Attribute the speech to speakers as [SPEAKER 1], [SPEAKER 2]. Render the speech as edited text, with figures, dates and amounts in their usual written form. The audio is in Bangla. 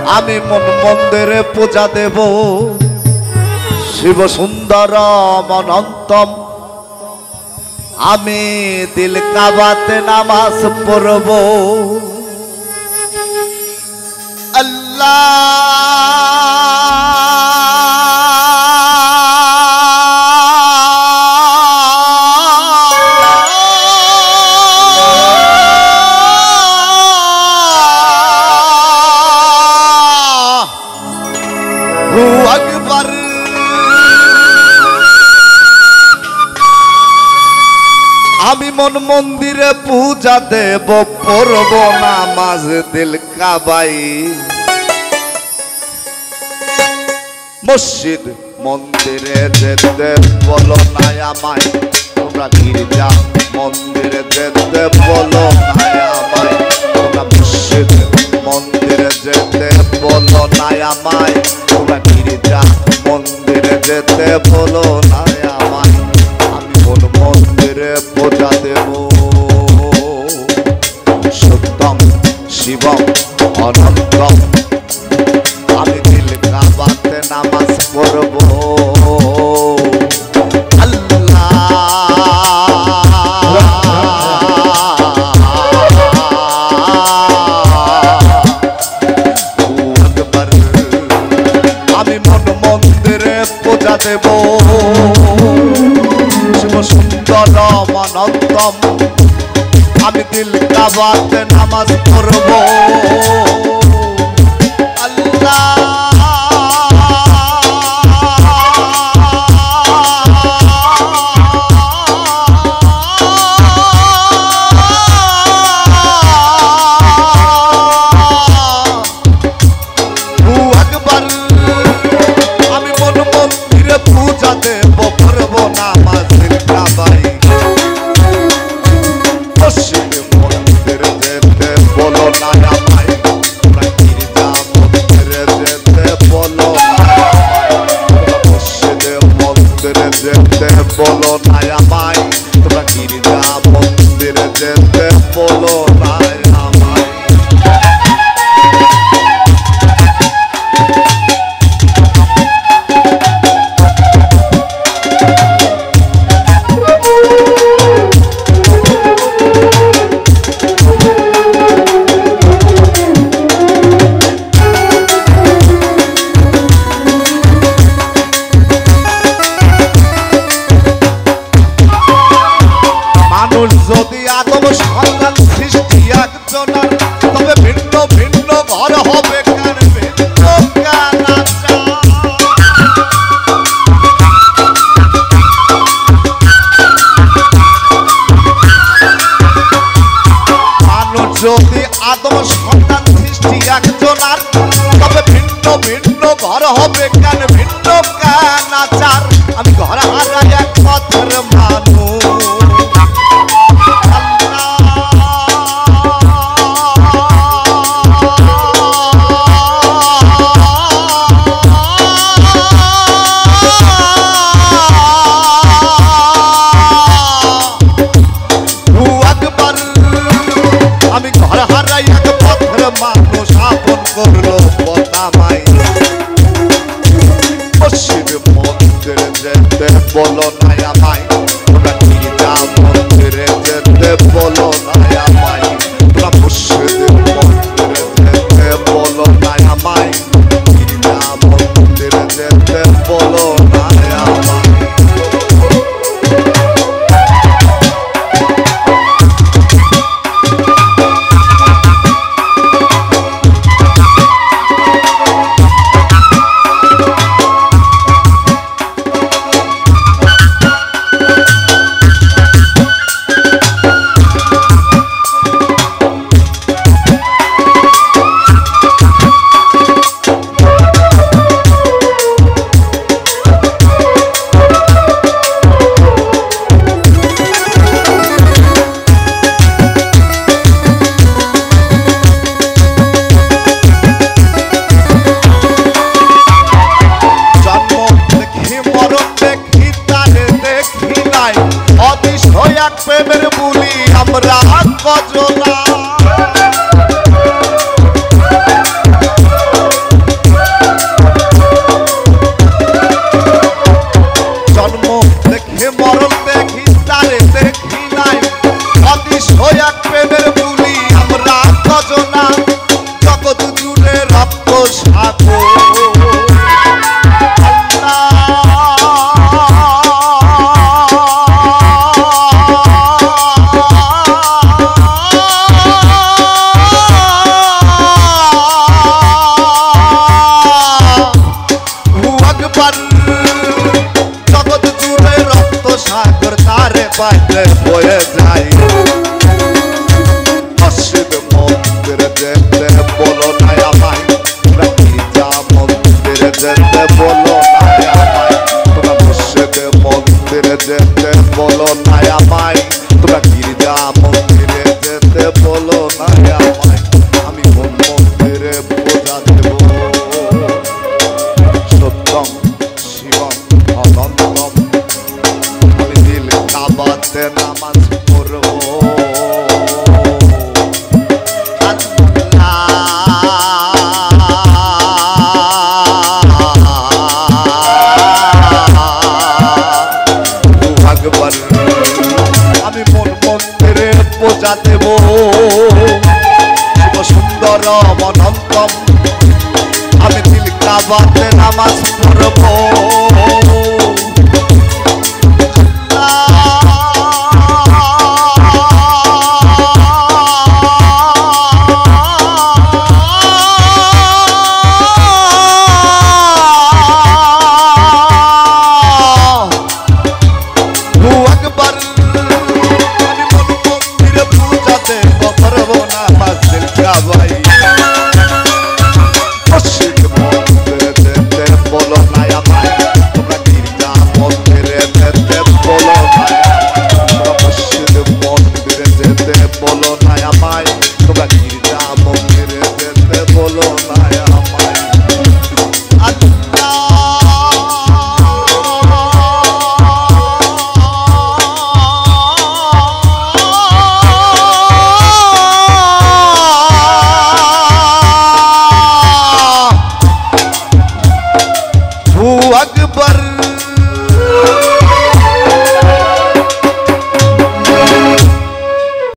[SPEAKER 1] আমি মন মন্দিরে পূজা দেব শিব সুন্দরম অনন্তম আমি দিল কাবাতে নামাজ পড়ব আমি মন মন্দিরে পূজা দেব পড়ব নামাজ দিল কাবাই মসজিদ মন্দিরে যেতে বলো না আমায় তোমরা গির্জা মন্দিরে যেতে বলো না আমায় তোমরা মসজিদ মন্দিরে যেতে বলো না আমায় তোমরা গির্জা মন্দিরে যেতে বলো না আমায় আমি মন মন্দিরে পূজা দেব সত্যম শিবম অনন্তম আমি দিল কাবাতে নামাজ পড়ব আমি মন মন্দিরে পূজা দেব শিব সুন্দরম অনন্তম আমি দিল কাবাতে নামাজ পড়ব বলো না আমায় তোমরা গির্জা মন্দিরে যেতে বলো না আমায় যদি আদম সন্তান সৃষ্টি একজনার তবে ভিন্ন ভিন্ন ঘর হবে কার ভিন্ন মানুষ যদি আদম সন্তান সৃষ্টি একজনার তবে ভিন্ন ভিন্ন ঘর হবে কার ভিন্ন কানাচার আমি ঘর হারা এক পথের মানুষ আমি ঘর হারাই এক পথের মানুষ আপন করলো বদনামাই পাইতে বয়ে যাই মসজিদ মন্দিরে যেতে বলো না আমায় তোমরা গির্জা মন্দিরে যেতে বলো না আমায় তোমরা মসজিদ মন্দিরে যেতে বলো না আমায় তোমরা গির্জা মন্দিরে যেতে বলো না আমায় আমি কোন মন্দিরে পূজা দেব সত্যম শিবম অনন্তম আমি দিল কাবাতে নামাজ পড়বো আমি মন মন্দিরে পূজা দেব শিব সুন্দর অনন্তম আমি দিল কাবাতে নামাজ পড়ব